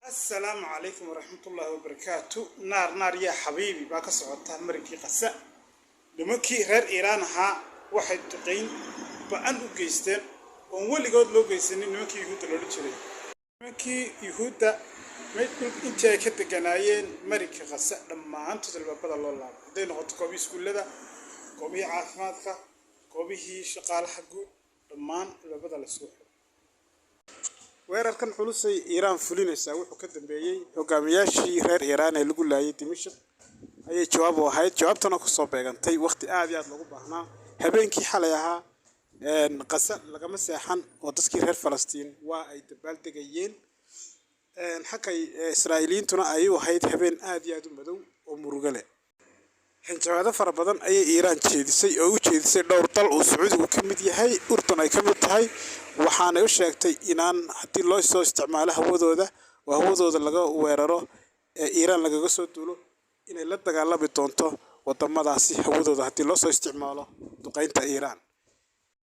السلام عليكم ورحمة الله وبركاته. نار يا حبيبي باك صعدتها مركي قساء لمكي غير إيرانها واحد تقين بأنو جيستين وولي قد لو جيستين لمكي يهود لولو تشري لمكي يهود ما يقول أنت كده جناين مركي قساء لما أنت تلبى بدل الله دين قط كوبي سكول ده كوبي عافماتك كوبي هي شقال حقو لما تلبى بدل السوق weerarkan culus ay Iran fulinaysaa wuxuu ka dambeeyay hogaamiyaashii reer Iran ee lagu laayay Dimashq ayay jawaab u ahayd jawaabtana ku soo beegantay waqti aad iyo aad lagu baahnaa habeenkii xalay ahaa qasa lagama seexan oo dadkii reer Falastiin waa ay dabaal degayeen xaqay Israa'iiliintuna ay u ahayd habeen aad iyo aad u madow oo murugo leh hanjabaado fara badan ayay Iran jeedisay oo u jeedisay dhowr dal oo Sacuudigu ka mid yahay Urdun ay ka mid tahay waxaana u sheegtay inaan hadii loo soo isticmaalo hawadooda laga weeraro Iran lagaga soo duulo inay la dagaalami doonto wadamadaasi hawadooda hadii loo soo isticmaalo duqeynta Iran